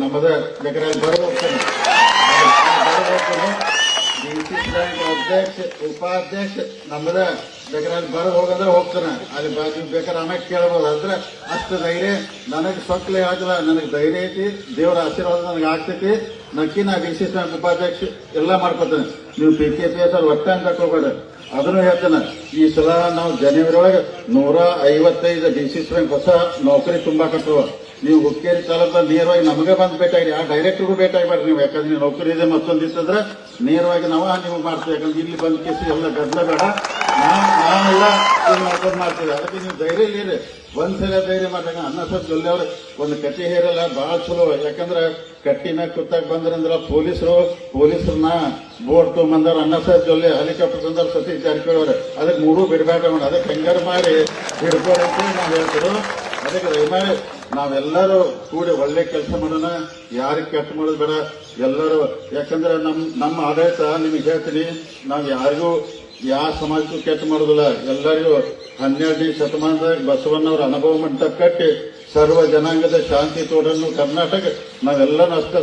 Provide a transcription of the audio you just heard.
ನಮ್ಮದ ಬೇಕಾದ್ರೆ ಬರೋ ಹೋಗ್ತೇನೆ ಡಿಸಿ ಬ್ಯಾಂಕ್ ಅಧ್ಯಕ್ಷ ಉಪಾಧ್ಯಕ್ಷ ನಮ್ಮದ ಬೇಕಾದ್ರೆ ಬರೋ ಹೋಗಂದ್ರೆ ಹೋಗ್ತಾನೆ ಅಲ್ಲಿ ನೀವು ಬೇಕಾದ್ರೆ ಆಮೇಲೆ ಕೇಳ್ಬೋದು. ಅಂದ್ರೆ ಅಷ್ಟು ಧೈರ್ಯ ನನಗೆ ಸೊಕ್ಕಲೆ ಆಗಿಲ್ಲ, ನನಗೆ ಧೈರ್ಯ ಐತಿ, ದೇವರ ಆಶೀರ್ವಾದ ನನಗೆ ಆಗ್ತೈತಿ. ನಕ್ಕಿ ನಾ ಡಿಸಿ ಬ್ಯಾಂಕ್ ಉಪಾಧ್ಯಕ್ಷ ಎಲ್ಲ ಮಾಡ್ಕೊತೇನೆ. ನೀವು PKPS ಒಟ್ಟ ಅಂತ ತಗೋಬೇಡ, ಅದನ್ನು ಹೇಳ್ತೇನೆ. ಈ ಸಲ ನಾವು ಜನವರಿ ಒಳಗೆ 155 ಡಿಸಿ ಬ್ಯಾಂಕ್ ಹೊಸ ನೌಕರಿ ತುಂಬಾಕತ್ತವ. ನೀವು ಹುಕ್ಕೇರಿ ತಾಲೂಕ ನೇರವಾಗಿ ನಮಗೆ ಬಂದು ಬೇಕಾಗಿ ಆ ಡೈರೆಕ್ಟರ್ಗೂ ಬೇಕಾಗಬೇಡ್ರಿ ನೀವು. ಯಾಕಂದ್ರೆ ನೀವು ನೌಕರಿ ಇದೆ ಮತ್ತೊಂದು ಇತ್ತಂದ್ರೆ ನೇರವಾಗಿ ನಾವು ನಿಮಗೆ ಮಾಡ್ತೀವಿ. ಯಾಕಂದ್ರೆ ಇಲ್ಲಿ ಬಂದ ಕೇಸಿ ಎಲ್ಲ ಗದ್ದಲ ಬೇಡ, ನಾವೆಲ್ಲ ನೌಕರಿ ಮಾಡ್ತೀವಿ. ಅದಕ್ಕೆ ನೀವು ಧೈರ್ಯ ಇಲ್ಲೀರಿ, ಒಂದ್ಸಲ ಧೈರ್ಯ ಮಾಡ್ದಾಗ ಅನ್ನ ಸರ್ ಜೊಲ್ಲೆ ಅವ್ರ ಒಂದು ಕಟ್ಟಿ ಹೇರಲ್ಲ ಬಹಳ ಚಲೋ. ಯಾಕಂದ್ರೆ ಕಟ್ಟಿ ಮ್ಯಾಗ ಕುತ್ತಾಗ ಬಂದ್ರಂದ್ರ ಪೊಲೀಸರನ್ನ ಬೋರ್ಡ್ ತೊಗೊಂಬಂದವ್ರ ಅನ್ನ ಸರ್ ಜೊಲ್ಲೆ, ಹೆಲಿಕಾಪ್ಟರ್ ತಂದವ್ರು ಸತೀಶ್ ಜಾರಕಿಹೊಳಿ ಅವ್ರೆ. ಅದಕ್ಕೆ ಮೂರು ಬಿಡಬೇಡ ಮಾಡಿ ಅದಕ್ಕೆ ಹೆಂಗಾರು ಮಾಡಿ ಹಿಡ್ಕೊಳ್ಳಿ ಅಂತ ನಾವು ಹೇಳ್ತಿರೋ. ಅದಕ್ಕೆ ದಯಮಾಡಿ ನಾವೆಲ್ಲರೂ ಕೂಡಿ ಒಳ್ಳೆ ಕೆಲಸ ಮಾಡೋಣ, ಯಾರಿಗೆ ಕೆಟ್ಟ ಮಾಡೋದು ಬೇಡ ಎಲ್ಲರೂ. ಯಾಕಂದ್ರೆ ನಮ್ಮ ಆಡಳಿತ ನಿಮಗೆ ಹೇಳ್ತೀನಿ, ನಾವು ಯಾರಿಗೂ ಯಾವ ಸಮಾಜಕ್ಕೂ ಕೆಟ್ಟ ಮಾಡೋದಿಲ್ಲ. ಎಲ್ಲರಿಗೂ 12ನೇ ಶತಮಾನದಾಗ ಬಸವಣ್ಣವರ ಅನುಭವ ಮಂಟಪ ಕಟ್ಟಿ ಸರ್ವ ಜನಾಂಗದ ಶಾಂತಿ ತೋಡನ್ನು ಕರ್ನಾಟಕ ನಾವೆಲ್ಲನೂ ಅಷ್ಟೇ